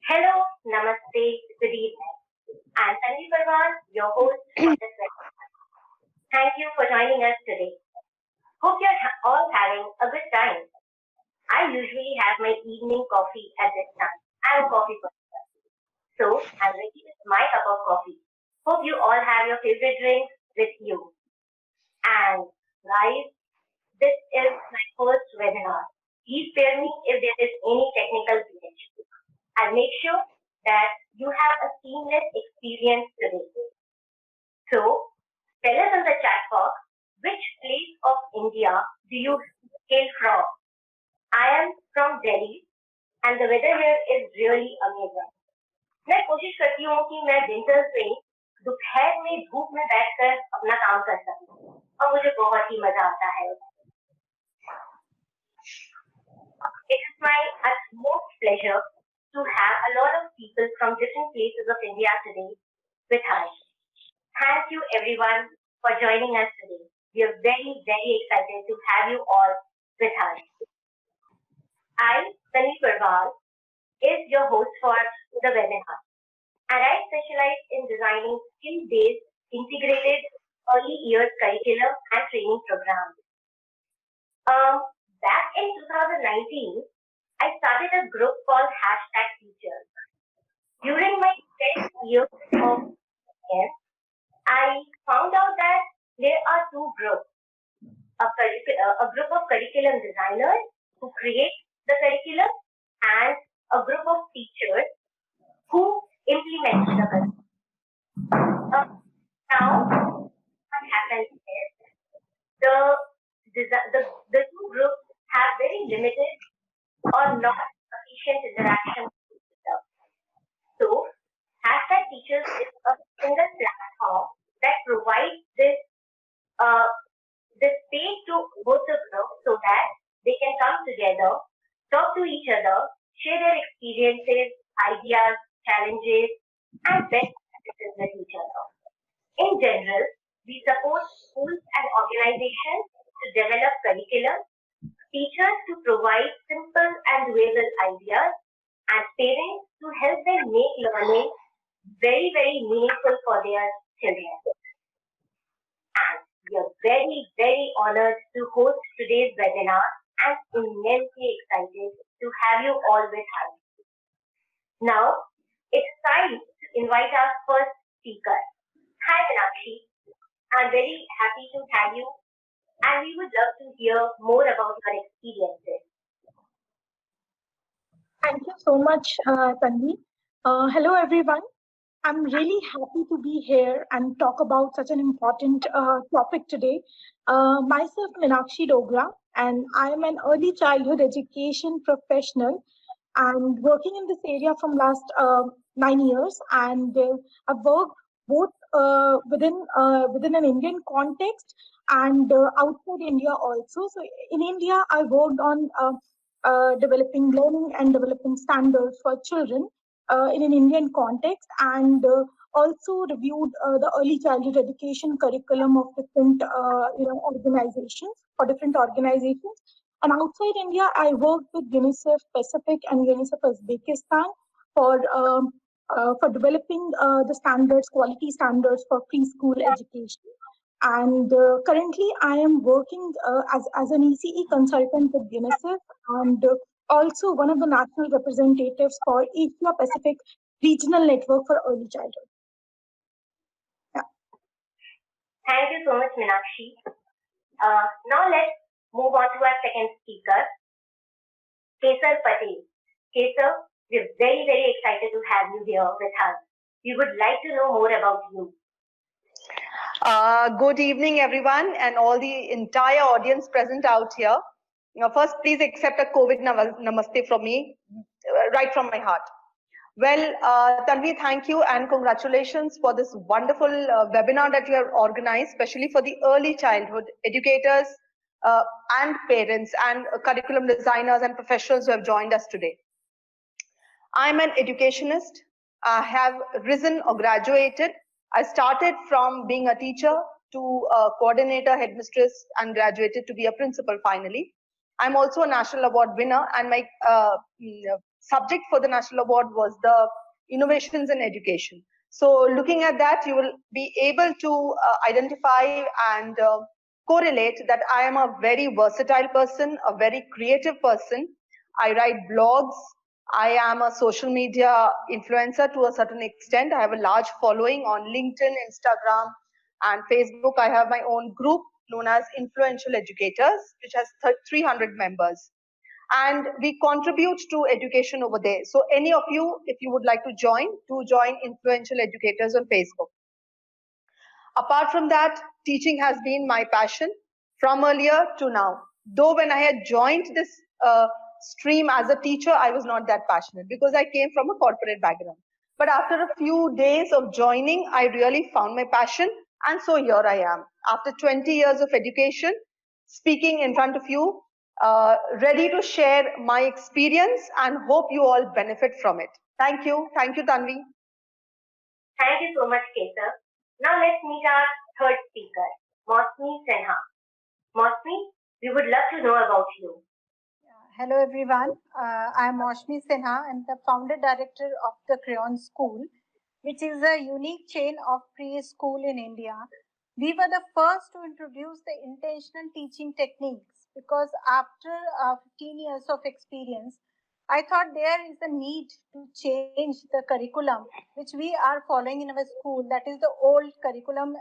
Hello, namaste, good evening. I'm Tanvi Parwan, your host for this webinar. Thank you for joining us today. Hope you're all having a good time. I usually have my evening coffee at this time. I'm a coffee person, so I'm ready with my cup of coffee. Hope you all have your favorite drinks with you. And guys, this is my first webinar. Please spare me if there is any technical glitch. I'll make sure that you have a seamless experience today. So, tell us in the chat box, which place of India do you hail from? I am from Delhi and the weather here is really amazing. मैं कोशिश करती हूँ कि मैं winters में दोपहर में धूप में बैठकर अपना काम कर सकूँ और मुझे बहुत ही मजा आता है. It is my utmost pleasure to have a lot of people from different places of India today with us. Thank you everyone for joining us today. We are very, very excited to have you all with us. I, Tanvi Parwan, is your host for the webinar, and I specialize in designing skill-based, integrated early years curriculum and training programs. Back in 2019, I started a group called #Teachers. During my 10th year of care, I found out that there are two groups, a group of curriculum designers who create the curriculum and a group of teachers who implement the curriculum. Now, what happens is the two groups have very limited or not sufficient interaction with each other. So, #Teachers is a single platform that provides this space to both the groups so that they can come together, talk to each other, share their experiences, ideas, challenges, and best practices with each other. In general, we support schools and organizations to develop curriculum, teachers to provide simple and doable ideas, and parents to help them make learning very, very meaningful for their children. And we are very, very honored to host today's webinar and immensely excited to have you all with us. Now, it's time to invite our first speaker. Hi, Meenakshi. I'm very happy to have you, and we would love to hear more about your experiences. Thank you so much, Tanvi. Hello, everyone. I'm really happy to be here and talk about such an important topic today. Myself, Meenakshi Dogra, and I am an early childhood education professional and working in this area from last 9 years. And I've worked both within an Indian context and outside India also. So in India, I worked on developing learning and developing standards for children in an Indian context, and also reviewed the early childhood education curriculum of different organizations for different organizations. And outside India, I worked with UNICEF Pacific and UNICEF Uzbekistan for developing the standards, quality standards for preschool education. And currently, I am working as an ECE consultant with UNICEF and also one of the national representatives for Asia Pacific Regional Network for Early Childhood. Yeah. Thank you so much, Meenakshi. Now let's move on to our second speaker, Kesar Patel. Kesar, we're very, very excited to have you here with us. We would like to know more about you. Good evening, everyone, and all the entire audience present out here. First, please accept a COVID namaste from me, right from my heart. Well, Tanvi, thank you and congratulations for this wonderful webinar that you have organized, especially for the early childhood educators and parents and curriculum designers and professionals who have joined us today. I'm an educationist. I have risen or graduated. I started from being a teacher to a coordinator, headmistress, and graduated to be a principal finally. I'm also a national award winner, and my subject for the national award was the innovations in education. So looking at that, you will be able to identify and correlate that I am a very versatile person, a very creative person. I write blogs. I am a social media influencer to a certain extent. I have a large following on LinkedIn, Instagram, and Facebook. I have my own group known as Influential Educators, which has 300 members. And we contribute to education over there. So any of you, if you would like to join, do join Influential Educators on Facebook. Apart from that, teaching has been my passion from earlier to now. Though when I had joined this stream as a teacher, I was not that passionate because I came from a corporate background. But after a few days of joining, I really found my passion. And so here I am. After 20 years of education, speaking in front of you, ready to share my experience and hope you all benefit from it. Thank you. Thank you, Tanvi. Thank you so much, Kesar. Now let's meet our third speaker, Mosmi Sinha. Mosmi, we would love to know about you. Hello everyone, I am Mosmi Sinha. I am the founder director of the Crayon School, which is a unique chain of preschool in India. We were the first to introduce the intentional teaching techniques because after 15 years of experience, I thought there is a need to change the curriculum which we are following in our school. That is the old curriculum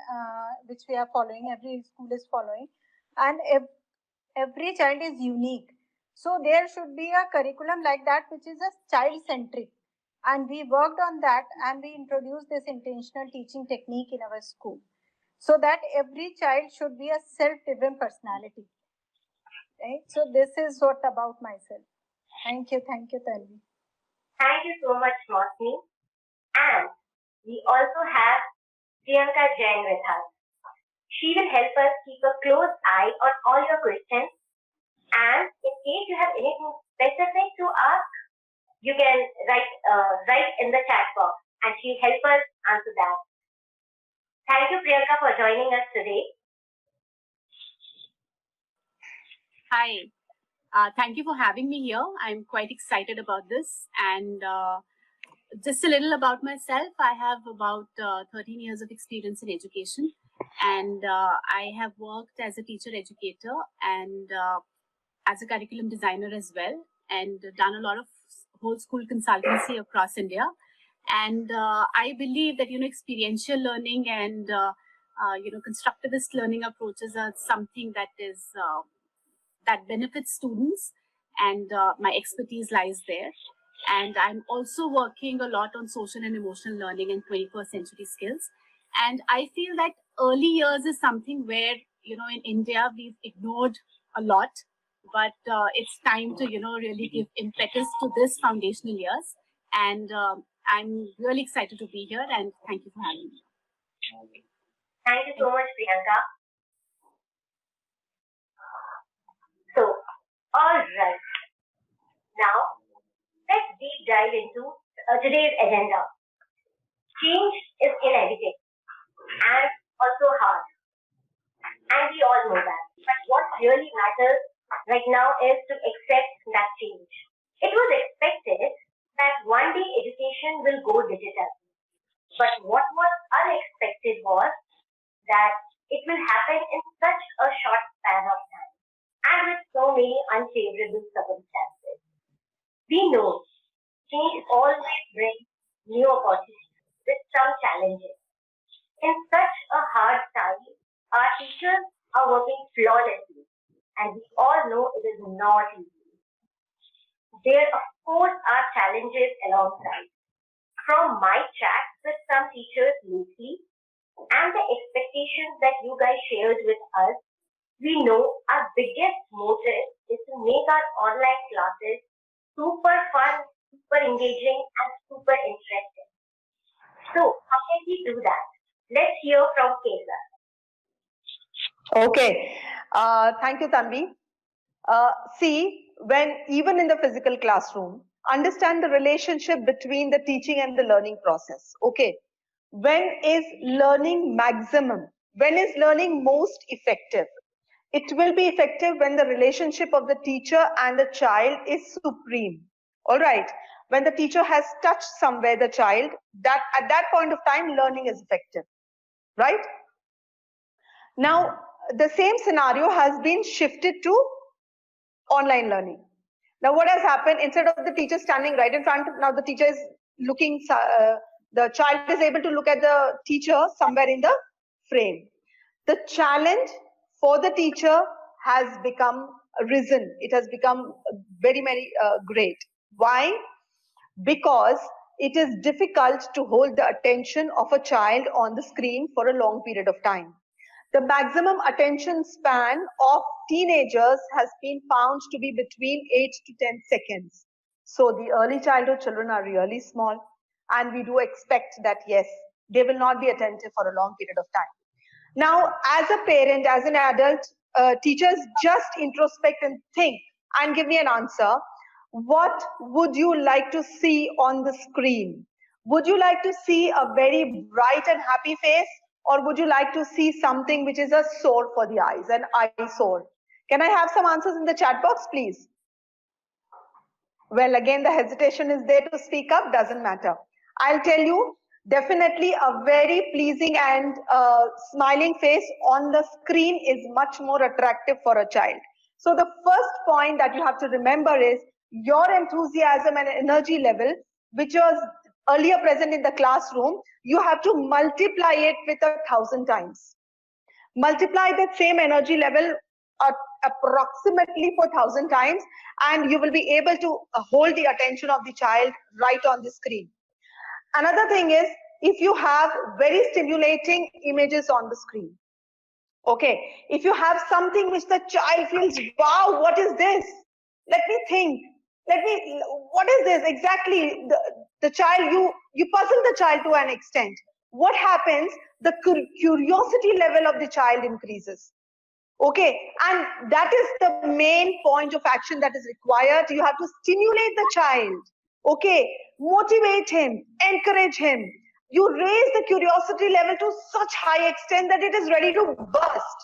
which we are following, every school is following, and every child is unique. So there should be a curriculum like that which is a child-centric, and we worked on that and we introduced this intentional teaching technique in our school so that every child should be a self-driven personality. Right? So this is what about myself. Thank you, Tanvi. Thank you so much, Mosmi. And we also have Priyanka Jain with us. She will help us keep a close eye on all your questions. And in case you have anything specific to ask, you can write in the chat box and she'll help us answer that. Thank you, Priyanka, for joining us today. Hi, thank you for having me here. I'm quite excited about this. And just a little about myself. I have about 13 years of experience in education. And I have worked as a teacher educator and as a curriculum designer as well, and done a lot of whole school consultancy across India. And I believe that, experiential learning and, constructivist learning approaches are something that is, that benefits students, and my expertise lies there. And I'm also working a lot on social and emotional learning and 21st century skills. And I feel that early years is something where, in India, we've ignored a lot. But it's time to, really give impetus to this foundational years. And I'm really excited to be here, and thank you for having me. Thank you so much, Priyanka. So, all right. Now, let's deep dive into today's agenda. Change is inevitable and also hard. And we all know that. But what really matters right now is to accept that change. It was expected that one day education will go digital. But what was unexpected was that it will happen in such a short span of time and with so many unfavorable circumstances. We know change always brings new opportunities with some challenges. In such a hard time, our teachers are working flawlessly. And we all know it is not easy. There, of course, are challenges alongside. From my chats with some teachers lately and the expectations that you guys shared with us, we know our biggest motive is to make our online classes super fun, super engaging, and super interesting. So, how can we do that? Let's hear from Kesar. Okay. Thank you, Tanvi. See, when even in the physical classroom, understand the relationship between the teaching and the learning process. Okay. When is learning maximum? When is learning most effective? It will be effective when the relationship of the teacher and the child is supreme. All right. When the teacher has touched somewhere the child, that at that point of time, learning is effective. Right? Now, the same scenario has been shifted to online learning. Now, what has happened? Instead of the teacher standing right in front, now the teacher is looking, the child is able to look at the teacher somewhere in the frame. The challenge for the teacher has become risen. It has become very, very great. Why? Because it is difficult to hold the attention of a child on the screen for a long period of time. The maximum attention span of teenagers has been found to be between 8 to 10 seconds. So the early childhood children are really small, and we do expect that, yes, they will not be attentive for a long period of time. Now, as a parent, as an adult, teachers just introspect and think and give me an answer. What would you like to see on the screen? Would you like to see a very bright and happy face? Or would you like to see something which is a sore for the eyes, an eyesore? Can I have some answers in the chat box, please? Well, again, the hesitation is there to speak up, doesn't matter. I'll tell you, definitely a very pleasing and smiling face on the screen is much more attractive for a child. So the first point that you have to remember is your enthusiasm and energy level, which was earlier present in the classroom, you have to multiply it with 1,000 times. Multiply that same energy level approximately for 1,000 times, and you will be able to hold the attention of the child right on the screen. Another thing is, if you have very stimulating images on the screen, okay, if you have something which the child feels, wow, what is this? Let me think. What is this exactly? The child, you puzzle the child to an extent. What happens? The curiosity level of the child increases. Okay, and that is the main point of action that is required. You have to stimulate the child. Okay, motivate him, encourage him. You raise the curiosity level to such high extent that it is ready to burst.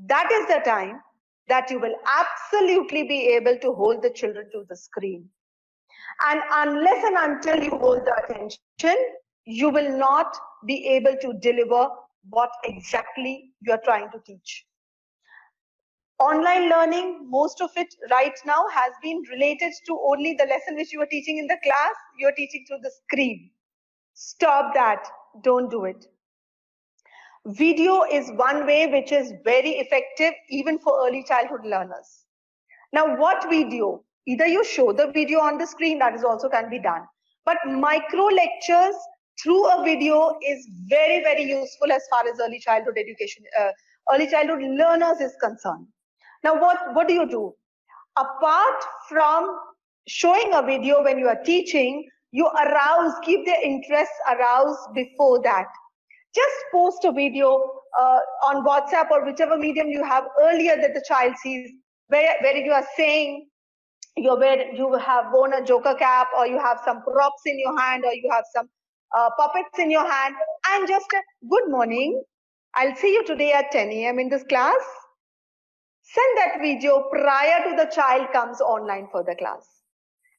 That is the time that you will absolutely be able to hold the children to the screen. And unless and until you hold the attention, you will not be able to deliver what exactly you are trying to teach. Online learning, most of it right now has been related to only the lesson which you are teaching in the class, you are teaching through the screen. Stop that. Don't do it. Video is one way which is very effective even for early childhood learners. Now, what video? Either you show the video on the screen, that is also can be done. But micro lectures through a video is very, very useful as far as early childhood education, early childhood learners is concerned. Now, what do you do? Apart from showing a video when you are teaching, you arouse, keep their interest aroused before that. Just post a video on WhatsApp or whichever medium you have earlier that the child sees, where you are saying where you have worn a joker cap, or you have some props in your hand, or you have some puppets in your hand, and just good morning, I'll see you today at 10 a.m. in this class. Send that video prior to the child comes online for the class.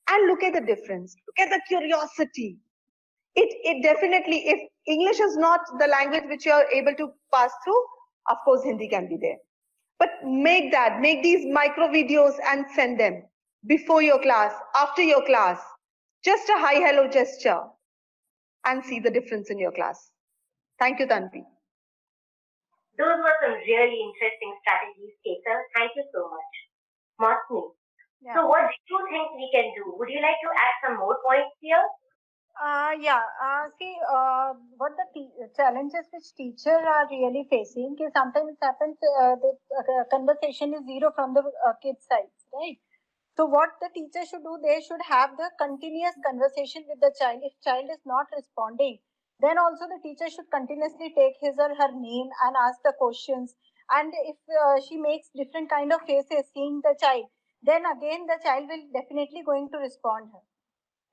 And look at the difference. Look at the curiosity. It definitely, if English is not the language which you are able to pass through, of course Hindi can be there. But make these micro videos and send them before your class, after your class. Just a hi, hello gesture, and see the difference in your class. Thank you, Tanvi. Those were some really interesting strategies, Kesar. Thank you so much. Mosmi, Yeah. so what do you think we can do? Would you like to add some more points here? See, what the challenges which teachers are really facing is sometimes it happens the conversation is zero from the kids' side, right? So what the teacher should do, they should have the continuous conversation with the child. If child is not responding, then also the teacher should continuously take his or her name and ask the questions. And if she makes different kind of faces seeing the child, then again the child will definitely going to respond her.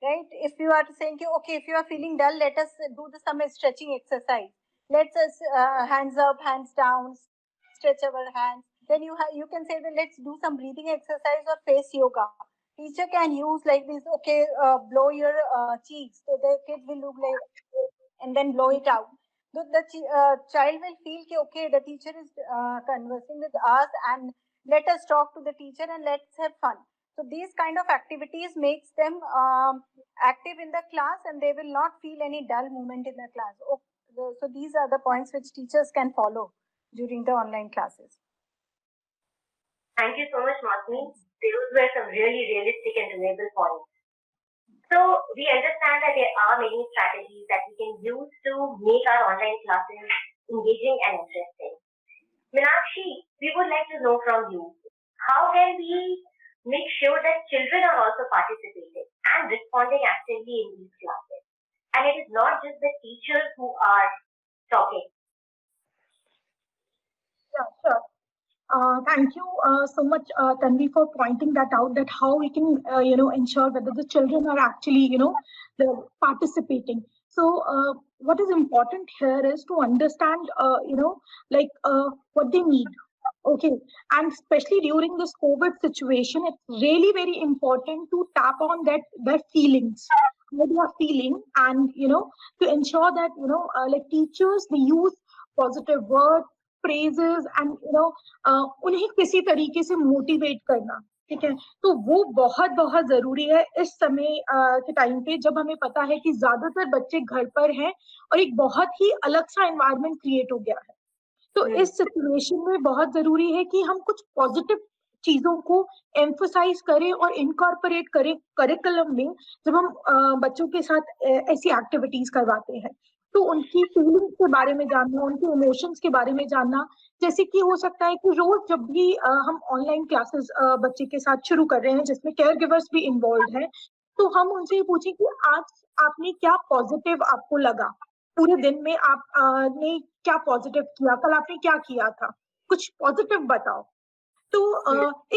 Right? If you are saying, okay, if you are feeling dull, let us do some stretching exercise. Let's hands up, hands down, stretch our hands. then you can say that let's do some breathing exercise or face yoga. Teacher can use like this, okay, blow your cheeks, so the kid will look like, and then blow it out. So the child will feel okay, the teacher is conversing with us, and let us talk to the teacher and let's have fun. So these kind of activities makes them active in the class, and they will not feel any dull moment in the class. So these are the points which teachers can follow during the online classes. Thank you so much, Masmi. Those were some really realistic and relatable points. So we understand that there are many strategies that we can use to make our online classes engaging and interesting. Meenakshi, we would like to know from you, how can we make sure that children are also participating and responding actively in these classes? And it is not just the teachers who are talking. Yeah, sure. Thank you so much, Tanvi, for pointing that out, that how we can, ensure whether the children are actually, they're participating. So what is important here is to understand, what they need. Okay. And especially during this COVID situation, it's really very important to tap on their feelings, how they are feeling, and, to ensure that, like teachers, they use positive words, praises and उन्हें किसी तरीके से motivate करना, ठीक है, तो वो बहुत बहुत जरूरी है इस समय के टाइम पे, जब हमें पता है कि ज्यादातर बच्चे घर पर हैं और एक बहुत ही अलग सा एनवायरनमेंट क्रिएट हो गया है। तो इस सिचुएशन में बहुत जरूरी है कि हम कुछ पॉजिटिव चीजों को एम्फसाइज करें और इनकॉर्पोरेट करें करिकुलम में, जब हम बच्चों के साथ ऐसी एक्टिविटीज करवाते हैं। तो उनकी फीलिंग्स के बारे में जानना, उनके इमोशंस के बारे में जानना, जैसे कि हो सकता है कि रोज जब भी हम ऑनलाइन क्लासेस बच्चे के साथ शुरू कर रहे हैं जिसमें केयर गिवर्स भी इन्वॉल्व हैं, तो हम उनसे ये पूछें कि आज आपने क्या पॉजिटिव आपको लगा, पूरे दिन में आपने क्या पॉजिटिव किया, कल आपने क्या किया था, कुछ पॉजिटिव बताओ। तो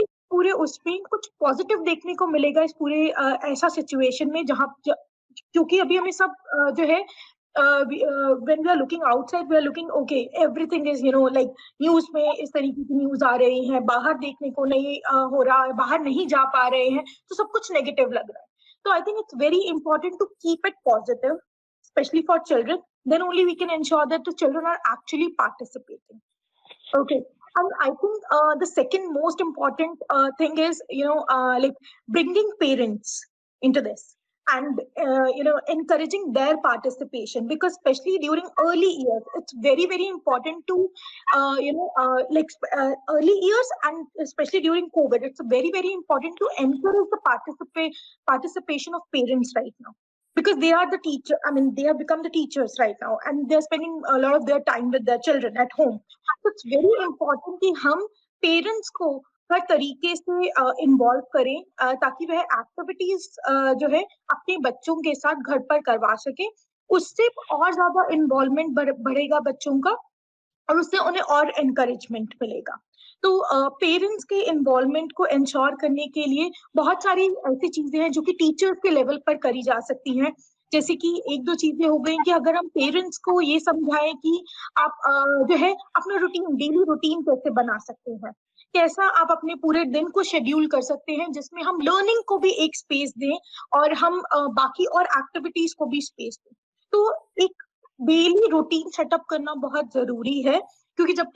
इस पूरे उसमें कुछ पॉजिटिव देखने को मिलेगा इस पूरे ऐसा सिचुएशन में, जहाँ क्योंकि अभी हमें सब जो है when we are looking outside, we are looking, okay, everything is, like news में इस तरीके की न्यूज आ रही है, बाहर देखने को नहीं हो रहा है, बाहर नहीं जा पा रहे हैं, तो सब कुछ नेगेटिव लग रहा है। तो I think it's very important to keep it positive, especially for children. Then only we can ensure that the children are actually participating. Okay. And I think the second most important thing is, like bringing parents into this and, encouraging their participation, because especially during early years, it's very, very important to, early years, and especially during COVID, it's very, very important to encourage the participation of parents right now. Because they are the teacher, they have become the teachers right now, and they're spending a lot of their time with their children at home. So it's very important कि हम parents को हर तरीके से involve करें, ताकि वह activities जो है अपने बच्चों के साथ घर पर करवा सके। उससे और ज्यादा इन्वॉल्वमेंट बढ़ेगा बच्चों का, और उससे उन्हें और एनकरेजमेंट मिलेगा। तो पेरेंट्स के इन्वॉल्वमेंट को इंश्योर करने के लिए बहुत सारी ऐसी चीजें हैं जो कि टीचर्स के लेवल पर करी जा सकती हैं। जैसे कि एक दो चीजें हो गई कि अगर हम पेरेंट्स को ये समझाएं कि आप जो है अपना रूटीन, डेली रूटीन कैसे बना सकते हैं, कैसा आप अपने पूरे दिन को शेड्यूल कर सकते हैं, जिसमें हम लर्निंग को भी एक स्पेस दें और हम बाकी और एक्टिविटीज को भी स्पेस दें। तो एक डेली रूटीन सेटअप करना बहुत जरूरी है, क्योंकि जब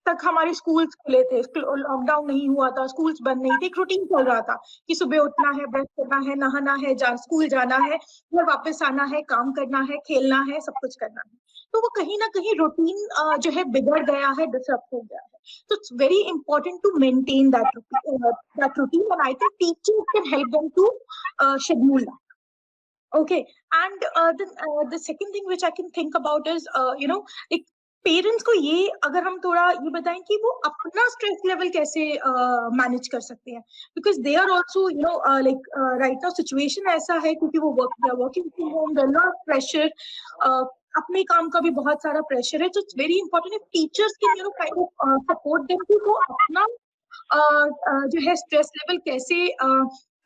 तक हमारे स्कूल्स खुले थे, लॉकडाउन नहीं हुआ था, स्कूल्स बंद नहीं थे, एक रूटीन चल रहा था कि सुबह उठना है, ब्रश करना है, नहाना है, स्कूल जाना है, फिर वापस आना है, काम करना है, खेलना है, सब कुछ करना है। तो वो कहीं ना कहीं रूटीन जो है बिगड़ गया है, डिसरप्ट हो गया है। So it's very important to maintain that routine, and I think teachers can help them to schedule that. Okay, and the second thing which I can think about is, like parents को ये अगर हम थोड़ा ये बताएं कि वो अपना स्ट्रेस लेवल कैसे मैनेज कर सकते हैं, because they are also like right now situation ऐसा है क्योंकि वो working from home, there lot of pressure, अपने काम का भी बहुत सारा प्रेशर है। तो it's very important if teachers can kind of support them कि वो अपना जो है स्ट्रेस लेवल कैसे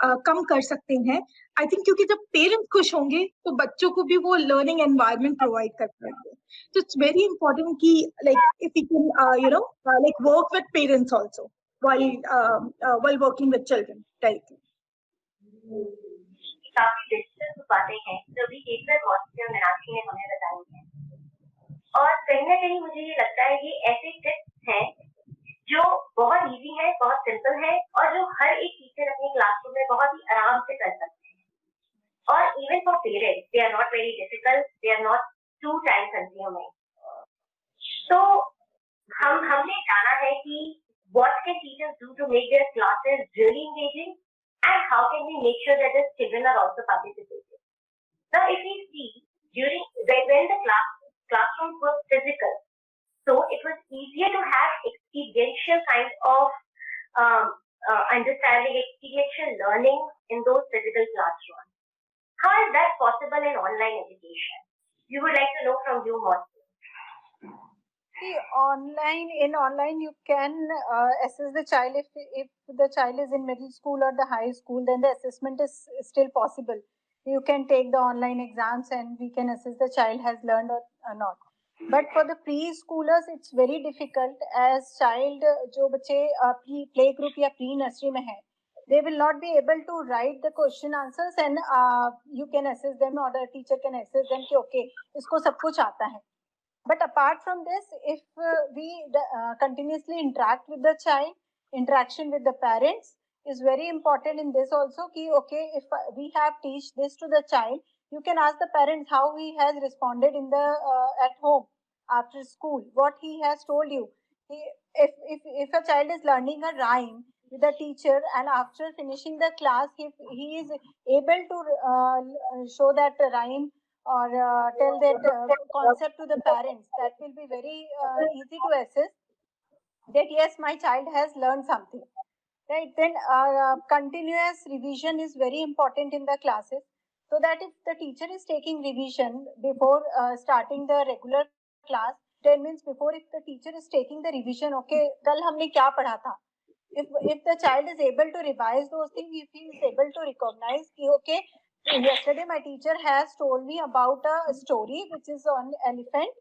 कम कर सकते हैं. आई थिंक क्योंकि जब पेरेंट्स खुश होंगे तो बच्चों को भी वो लर्निंग एनवायरनमेंट प्रोवाइड कर पाएंगे. So it's very important कि like if we can like work with parents also while working with children directly. काफी दिलचस्प बातें हैं जो भी एक मीनाक्षी ने हमें बताई हैं, और कहीं ना कहीं मुझे ये लगता है ये ऐसे टिप्स हैं जो बहुत इजी है, बहुत सिंपल है, और जो हर एक टीचर अपने क्लासरूम में बहुत ही आराम से कर सकते हैं. और even for parents they are not very difficult, they are not too time consuming. तो हमने जाना है कि what can teachers do to make their classes really engaging, and how can we make sure that the children are also participating. Now, if we see when the classrooms were physical, so it was easier to have experiential kind of understanding, experiential learning in those physical classrooms. How is that possible in online education? We would like to know from you more. See, in online you can assess the child. If the child is in middle school or the high school, then the assessment is still possible. You can take the online exams and we can assess the child has learned or not. But for the preschoolers, it's very difficult, as child जो बच्चे play group या pre nursery में है, they will not be able to write the question answers and you can assess them, or the teacher can assess them कि okay इसको सब कुछ आता है. But apart from this, if we continuously interact with the child, interaction with the parents is very important in this also. Ki, okay, if we have teach this to the child, you can ask the parents how he has responded in the at home after school, what he has told you. If a child is learning a rhyme with a teacher and after finishing the class, if he is able to show that rhyme or tell that concept to the parents, that will be very easy to assess that yes, my child has learned something, right? Then continuous revision is very important in the classes, so that if the teacher is taking revision before starting the regular class, 10 minutes before, if the teacher is taking the revision, okay, kal humne kya padha tha, if the child is able to revise those things, if he is able to recognize ki, okay, yesterday my teacher has told me about a story which is on elephant.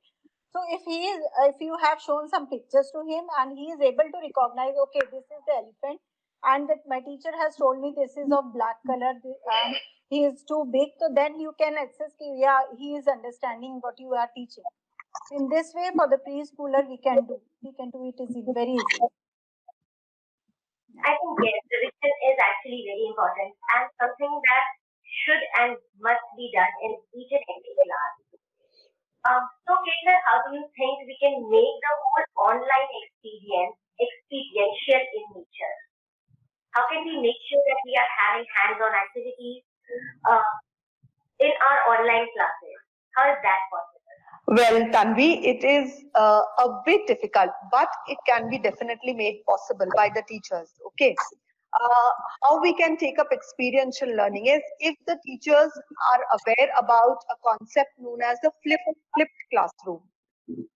So if you have shown some pictures to him and he is able to recognize, okay, this is the elephant, and that my teacher has told me this is of black color and he is too big, so then you can access, yeah, he is understanding what you are teaching. In this way, for the preschooler, we can do it is very easy. I think yes, revision is actually very important and something that should and must be done in each and every class. So, Kesha, how do you think we can make the whole online experience experiential in nature? How can we make sure that we are having hands-on activities in our online classes? How is that possible? Well, Tanvi, it is a bit difficult, but it can be definitely made possible by the teachers. Okay. How we can take up experiential learning is if the teachers are aware about a concept known as the flipped classroom.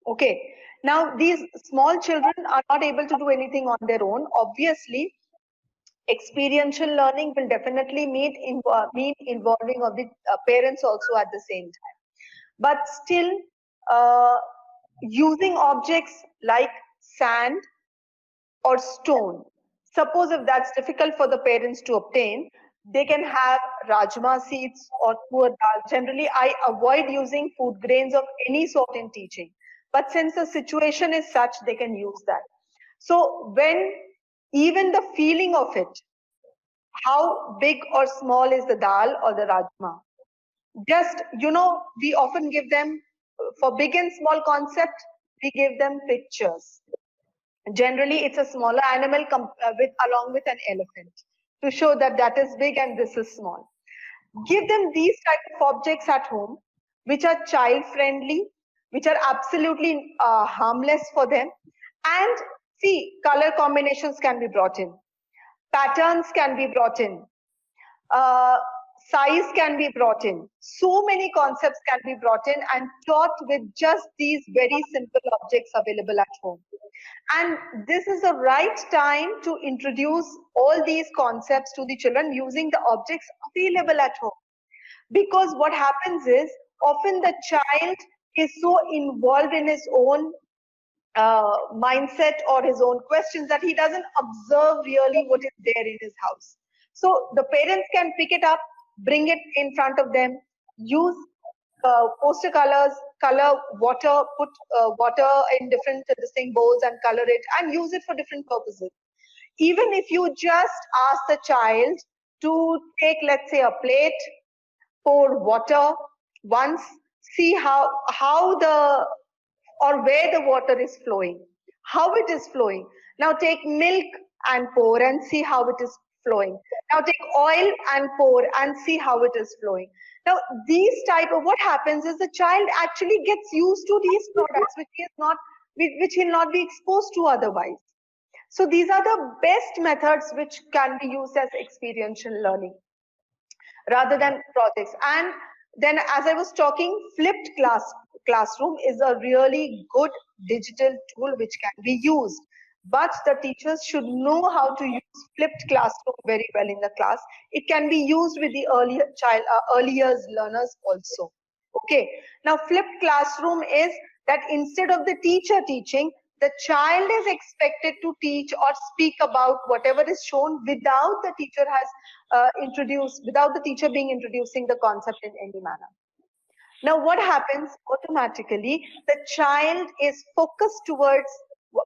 Okay. Now, these small children are not able to do anything on their own. Obviously, experiential learning will definitely mean involving of the parents also at the same time. But still, using objects like sand or stone, suppose if that's difficult for the parents to obtain, they can have rajma seeds or tur dal. Generally, I avoid using food grains of any sort in teaching. But since the situation is such, they can use that. So when even the feeling of it, how big or small is the dal or the rajma, just, we often give them, for big and small concept, we give them pictures. Generally, it's a smaller animal along with an elephant to show that that is big and this is small. Give them these type of objects at home, which are child friendly, which are absolutely harmless for them. And see, color combinations can be brought in. Patterns can be brought in. size can be brought in. So many concepts can be brought in and taught with just these very simple objects available at home. And this is the right time to introduce all these concepts to the children using the objects available at home. Because what happens is, often the child is so involved in his own mindset or his own questions that he doesn't observe really what is there in his house. So the parents can pick it up, bring it in front of them, use poster colors, color water, put water in different distinct bowls and color it and use it for different purposes. Even if you just ask the child to take, let's say, a plate, pour water once, see how the or where the water is flowing, how it is flowing. Now take milk and pour and see how it is flowing. Now take oil and pour and see how it is flowing. Now these type of, what happens is the child actually gets used to these products which he'll not be exposed to otherwise. So these are the best methods which can be used as experiential learning rather than projects. And then, as I was talking, flipped classroom is a really good digital tool which can be used. But the teachers should know how to use flipped classroom very well in the class. It can be used with the early years learners also. Okay. Now, flipped classroom is that instead of the teacher teaching, the child is expected to teach or speak about whatever is shown without the teacher without the teacher introducing the concept in any manner. Now, what happens automatically? The child is focused towards,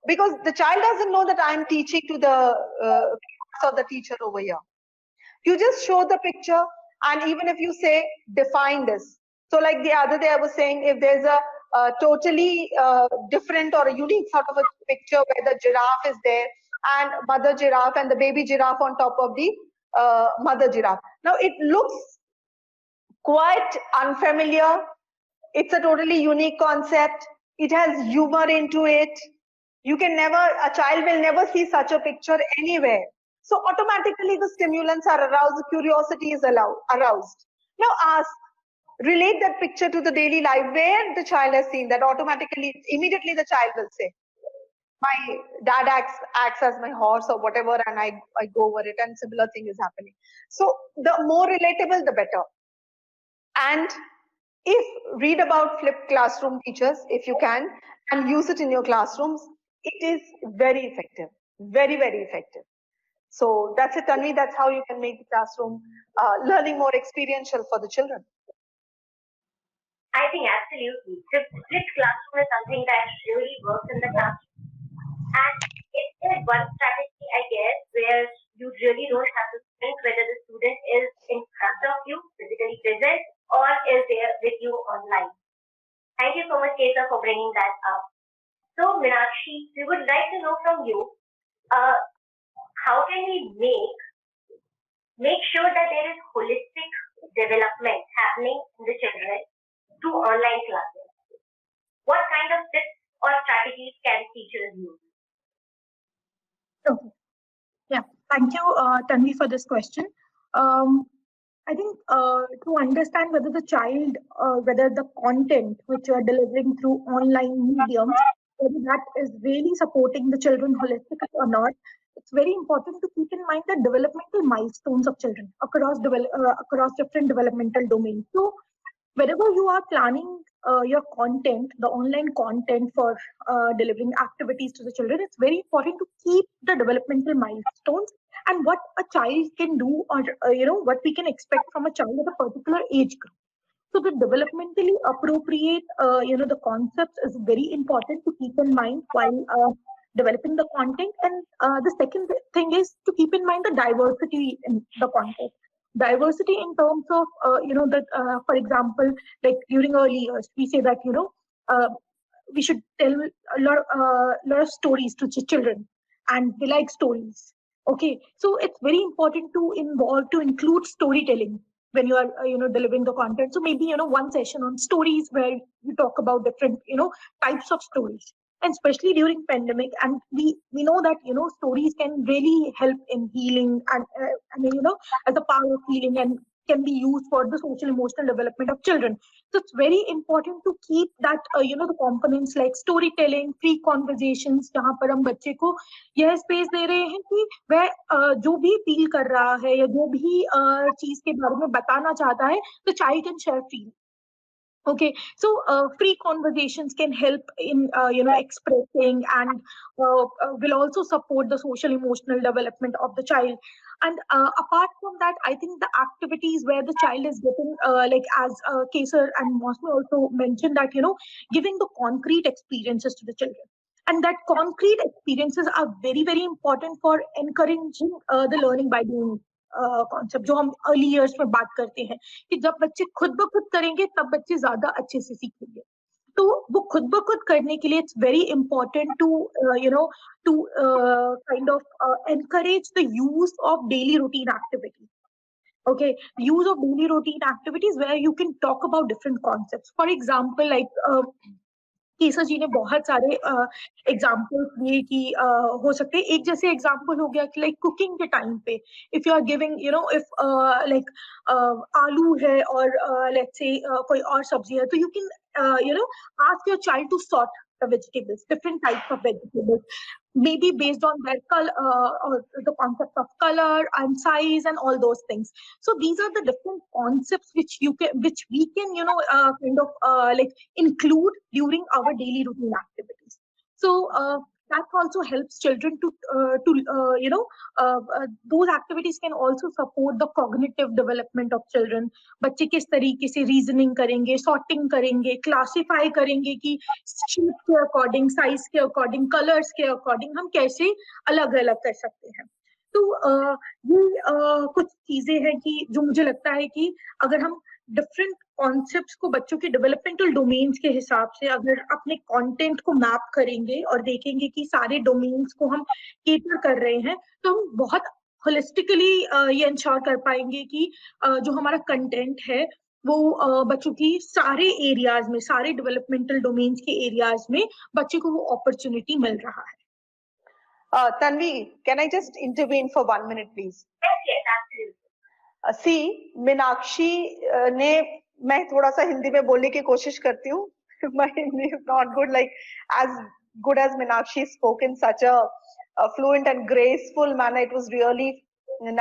because the child doesn't know that I'm teaching to the class or the teacher over here. You just show the picture, and even if you say, define this. So like the other day I was saying, if there's a totally different or a unique sort of a picture where the giraffe is there and mother giraffe and the baby giraffe on top of the mother giraffe. Now it looks quite unfamiliar. It's a totally unique concept. It has humor into it. A child will never see such a picture anywhere. So automatically the stimulants are aroused, the curiosity is aroused. Now relate that picture to the daily life where the child has seen that. Immediately the child will say, my dad acts as my horse or whatever, and I go over it, and similar thing is happening. So the more relatable, the better. And read about flipped classroom, teachers, if you can, and use it in your classrooms. It is very effective, very, very effective. So that's it, Tanvi. That's how you can make the classroom learning more experiential for the children. I think absolutely. Flipped classroom is something that really works in the classroom. And it is one strategy, I guess, where you really don't have to think whether the student is in front of you, physically present, or is there with you online. Thank you so much, Kesa, for bringing that up. So, Meenakshi, we would like to know from you, how can we make sure that there is holistic development happening in the children through online classes? What kind of tips or strategies can teachers use? Okay. Yeah, thank you, Tanvi, for this question. I think to understand whether whether the content which you are delivering through online mediums, whether that is really supporting the children holistically or not, it's very important to keep in mind the developmental milestones of children across different developmental domains. So wherever you are planning your content, the online content for delivering activities to the children, it's very important to keep the developmental milestones and what a child can do, or what we can expect from a child at a particular age group. So the developmentally appropriate, the concepts is very important to keep in mind while developing the content. And the second thing is to keep in mind the diversity in the content. Diversity in terms of, for example, like during early years, we say that, we should tell a lot of stories to children, and they like stories. Okay, so it's very important to include storytelling when you are, delivering the content. So maybe, one session on stories where you talk about different, types of stories. And especially during pandemic, and we know that stories can really help in healing and as a part of healing and can be used for the social emotional development of children. So it's very important to keep that the components like storytelling, free conversations, जहाँ पर हम बच्चे को यह space दे रहे हैं कि वह जो भी फील कर रहा है या जो भी चीज के बारे में बताना चाहता है, the child can share freely. Okay, so free conversations can help in expressing and will also support the social emotional development of the child. And apart from that, I think the activities where the child is getting like as Kesar and Mosme also mentioned that giving the concrete experiences to the children. And that concrete experiences are very, very important for encouraging the learning by doing concept जो हम early years में बात करते हैं कि जब बच्चे खुद ब खुद करेंगे तब बच्चे ज्यादा अच्छे से सीखेंगे. तो वो खुद ब खुद करने के लिए it's very important to kind of encourage the use of daily routine activities. Okay, use of daily routine activities where you can talk about different concepts. For example, like केसर जी ने बहुत सारे एग्जाम्पल्स दिए कि हो सकते हैं. एक जैसे एग्जाम्पल हो गया कि लाइक कुकिंग के टाइम पे if you are giving if like आलू है और लेट्स से कोई और सब्जी है, तो you can ask your child to sort the vegetables, different types of vegetables, maybe based on their color or the concept of color and size and all those things. So these are the different concepts which we can kind of like include during our daily routine activities. So that also helps children to those activities can also support the cognitive development of children. बच्चे किस तरीके से reasoning करेंगे, sorting करेंगे, classify करेंगे कि shape के according, size के अकॉर्डिंग, कलर्स के अकॉर्डिंग हम कैसे अलग अलग कर सकते हैं. तो ये कुछ चीजें हैं कि जो मुझे लगता है कि अगर हम डिफरेंट कॉन्सेप्ट्स को बच्चों के डेवलपमेंटल डोमेन्स के हिसाब से अगर अपने कंटेंट को मैप करेंगे और देखेंगे कि सारे डोमेन्स को हम केटर कर रहे हैं, तो हम बहुत होलिस्टिकली ये इंश्योर कर पाएंगे कि जो हमारा कंटेंट है वो बच्चों की सारे एरियाज में, सारे डेवलपमेंटल डोमेन्स के एरियाज में बच्चे को वो अपॉर्चुनिटी मिल रहा है. Tanvi, can I just intervene for 1 minute, please? Yes, absolutely. See, Meenakshi ने, मैं थोड़ा सा हिंदी में बोलने की कोशिश करती हूँ. My Hindi is not good, like as good as Meenakshi spoke in such a fluent and graceful manner. It was really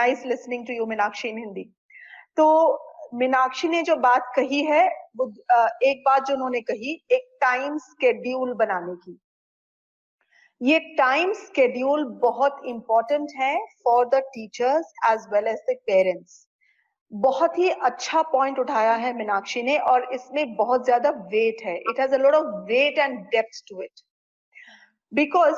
nice listening to you, Meenakshi, in Hindi. तो मीनाक्षी ने जो बात कही है, एक बात जो उन्होंने कही, एक टाइम स्केड्यूल बनाने की. ये टाइम स्केड्यूल बहुत इंपॉर्टेंट है for the teachers as well as the parents. बहुत ही अच्छा पॉइंट उठाया है मीनाक्षी ने और इसमें बहुत ज्यादा वेट है. It has a lot of weight and depth to it, because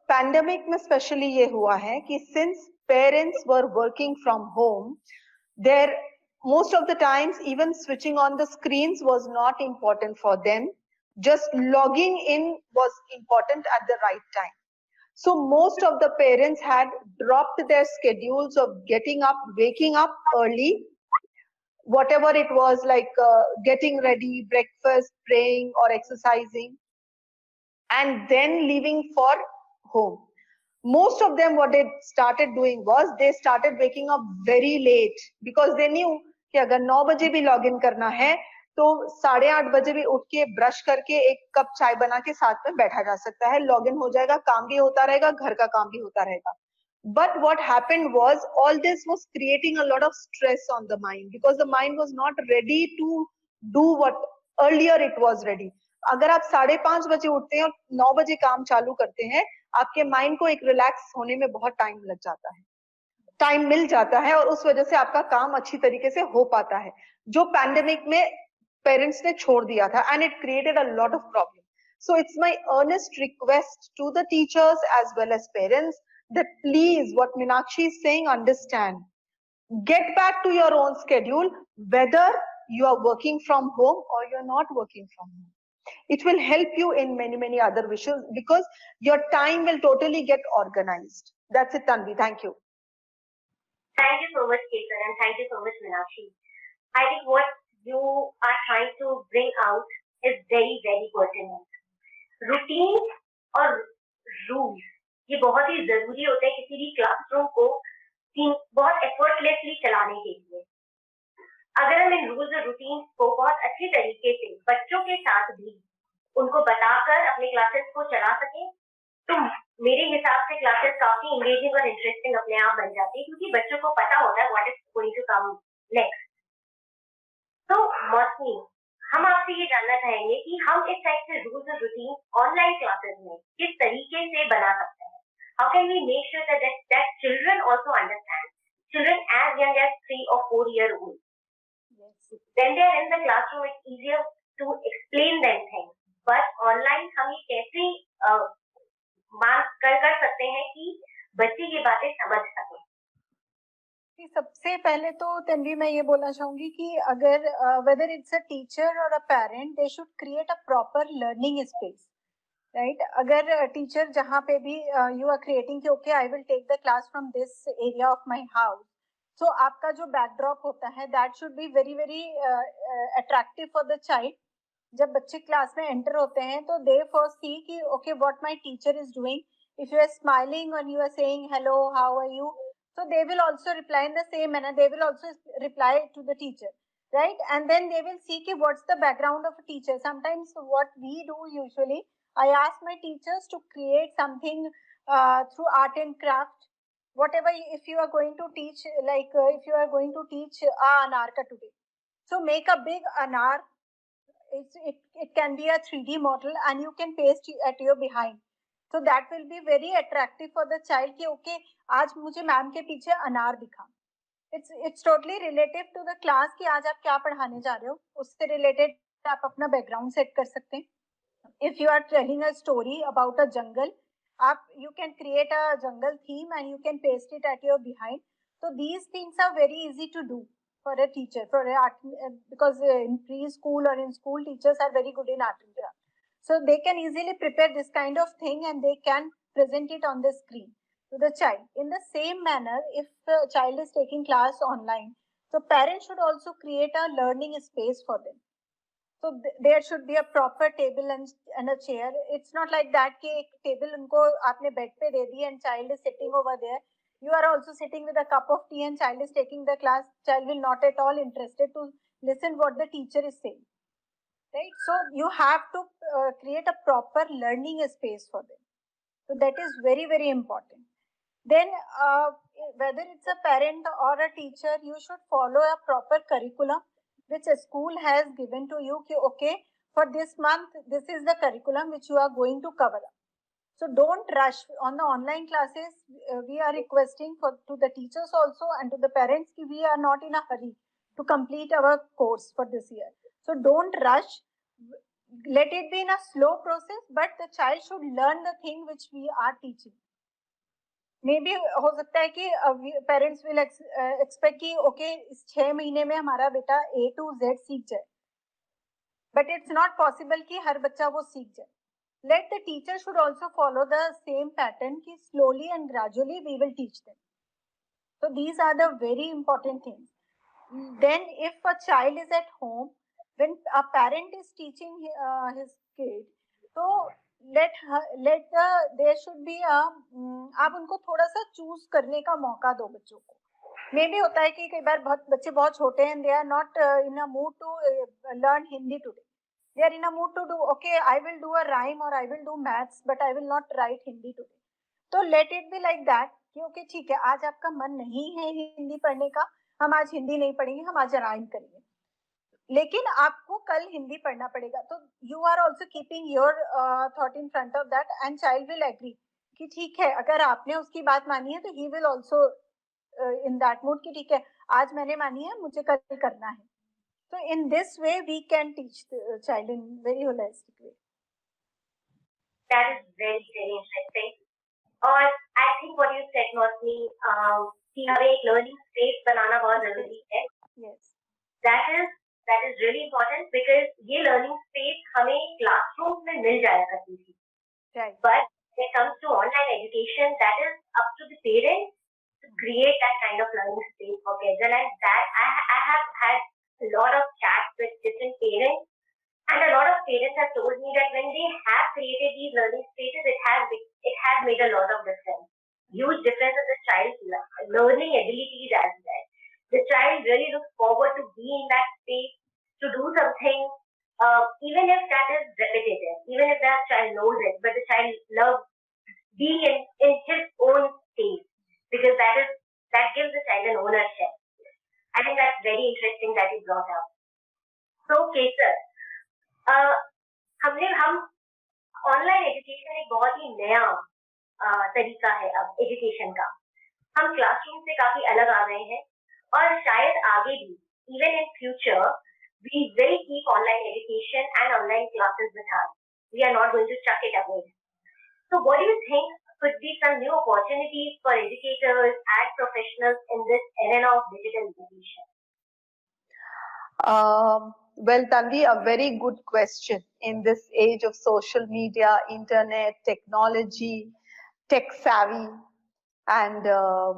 pandemic में स्पेशली ये हुआ है कि since parents were working from home, there most of the times even switching on the screens was not important for them. Just logging in was important at the right time. So most of the parents had dropped their schedules of getting up, waking up early, whatever it was, like getting ready, breakfast, praying or exercising, and then leaving for home. Most of them, what they started doing was they started waking up very late because they knew कि अगर 9 बजे भी log in करना है तो 8:30 बजे भी उठ के ब्रश करके एक कप चाय बना के साथ में बैठा जा सकता है, लॉग इन हो जाएगा, काम भी होता रहेगा, घर का काम भी होता रहेगा. But what happened was all this was creating a lot of stress on the mind because the mind was not ready to do what earlier it was ready. अगर आप 5:30 बजे उठते हैं और 9 बजे काम चालू करते हैं, आपके माइंड को एक रिलैक्स होने में बहुत टाइम लग जाता है, टाइम मिल जाता है और उस वजह से आपका काम अच्छी तरीके से हो पाता है, जो पैंडेमिक में पेरेंट्स ने छोड़ दिया था, and it created a lot of problem. So it's my earnest request to the teachers as well as parents that please, what Meenakshi is saying, understand, get back to your own schedule, whether you are working from home or you're not working from home. It will help you in many other issues because your time will totally get organized. That's it, Tanvi. Thank you. Thank you so much, Kesar, and thank you so much, Meenakshi. I think what you are trying to bring out is very, very pertinent. Routine और rules ये बहुत ही जरूरी होते हैं किसी भी classroom को बहुत एफर्टलेसली चलाने के लिए. अगर हम इन रूल्स और रूटीन्स को बहुत अच्छे तरीके से बच्चों के साथ भी उनको बताकर अपने क्लासेस को चला सकें, तो मेरे हिसाब से क्लासेस काफी इंगेजिंग और इंटरेस्टिंग अपने आप बन जाती है, क्योंकि बच्चों को पता होता है what is going to come next. तो मौसमी, हम आपसे ये जानना चाहेंगे कि हम इस टाइप से रूल्स और रूटीन ऑनलाइन क्लासेस में किस तरीके से बना सकते हैं। How can we make sure that children also understand, children as young as 3 or 4 year old, when they are in the classroom it's easier to explain them things, but online हम ये कैसे मार्क कर सकते हैं कि बच्चे ये बातें समझ सकें। सबसे पहले तो तन्वी मैं ये बोलना चाहूंगी कि अगर whether it's a teacher or a parent, they should create a proper learning space, right? अगर टीचर जहाँ पे भी you are creating कि okay I will take the class from this area of my house, so आपका जो backdrop होता है that should be very very attractive for the child. जब बच्चे क्लास में एंटर होते हैं तो they first see कि okay what my teacher is doing. If you are smiling and you are saying hello, how are you, so they will also reply in the same manner. They will also reply to the teacher, right? And then they will see ki what's the background of a teacher. Sometimes what we do usually, I ask my teachers to create something through art and craft. Whatever, if you are going to teach, like if you are going to teach Anarka today, so make a big Anar. It can be a 3D model and you can paste at your behind. So that will be very attractive for the child कि okay आज मुझे ma'am के पीछे अनार दिखा. It's totally related to the class कि आज आप क्या पढ़ाने जा रहे हो, उससे related आप अपना background set कर सकते हैं. If you are telling a story about a jungle, you can create a jungle theme and you can paste it at your behind. So these things are very easy to do for a teacher, because in preschool or in school teachers are very good in art and craft. So they can easily prepare this kind of thing and they can present it on the screen to the child. In the same manner, if the child is taking class online, so parents should also create a learning space for them. So there should be a proper table and a chair. It's not like that कि एक table उनको आपने bed पे दे दी and child is sitting over there. You are also sitting with a cup of tea and child is taking the class. Child will not at all interested to listen what the teacher is saying. Right? So you have to create a proper learning space for them. So that is very, very important. Then whether it's a parent or a teacher, you should follow a proper curriculum which a school has given to you. Okay, for this month, this is the curriculum which you are going to cover up. So don't rush on the online classes. We are requesting to the teachers also and to the parents that we are not in a hurry to complete our course for this year. So don't rush. Let it be in a slow process, but the child should learn the thing which we are teaching. Maybe हो सकता है कि parents will expect कि okay इस 6 महीने में हमारा बेटा A to Z सीख जाए, but it's not possible कि हर बच्चा वो सीख जाए. Let the teacher should also follow the same pattern कि slowly and gradually we will teach them. So these are the very important things. Then if a child is at home, when a parent is teaching his kid, so there should be आप उनको थोड़ा सा choose करने का मौका दो बच्चों को. मे भी होता है कि कई बार बच्चे बहुत छोटे हैं, they are not in a mood to learn Hindi today. They are in a mood to do, okay, I will do a rhyme or I will do maths, but I will not write Hindi today. So let it be like that कि okay ठीक है, आज आपका मन नहीं है हिंदी पढ़ने का, हम आज हिंदी नहीं पढ़ेंगे, हम आज राइम करेंगे, लेकिन आपको कल हिंदी पढ़ना पड़ेगा. तो you are also keeping your thought in front of that and child will agree कि ठीक है, अगर आपने उसकी बात मानी है तो he will also in that mood कि ठीक है, आज मैंने मानी है, मुझे कल करना है. So in this way we can teach the child in very holistic way. That is very, very interesting. और I think what you said Mosmi, कि हमें एक learning space बनाना बहुत जरूरी है. Yes. That is really important because ये learning space हमें classroom में मिल जाया करती थी. Right. But when it comes to online education, that is up to the parents to create that kind of learning space for kids. And that I have had a lot of chats with different parents, and a lot of parents have told me that when they have created these learning spaces, it has made a lot of difference. Huge difference in the child's learning abilities as well. The child really looks forward to be in that space, to do something, even if that is repetitive, even if that child knows it, but the child loves being in his own space because that gives the child an ownership. I think that's very interesting that you brought up. So, Kesar, हम online education एक बहुत ही नया तरीका है अब education का. हम classroom से काफी अलग आ गए हैं और शायद आगे भी even in future we will keep online education and online classes with us. We are not going to chuck it away. So what do you think could be some new opportunities for educators and professionals in this arena of digital education? Well, Tanvi, a very good question. In this age of social media, internet, technology, tech savvy, and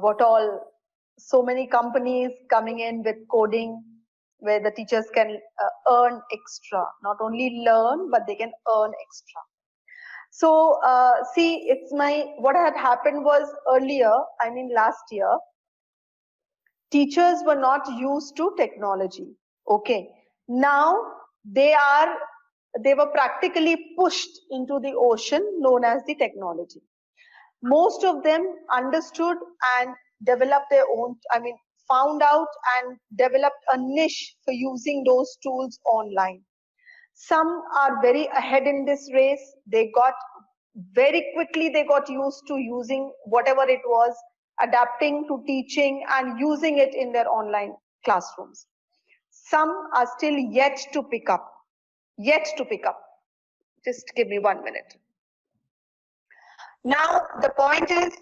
what all, so many companies coming in with coding, where the teachers can earn extra, not only learn, but they can earn extra. So, see, what had happened was earlier, I mean last year, teachers were not used to technology, okay? Now, they were practically pushed into the ocean known as the technology. Most of them understood and developed their own, found out and developed a niche for using those tools online. Some are very ahead in this race. They got very quickly used to using whatever it was, adapting to teaching and using it in their online classrooms. Some are still yet to pick up. Just give me 1 minute. Now, the point is,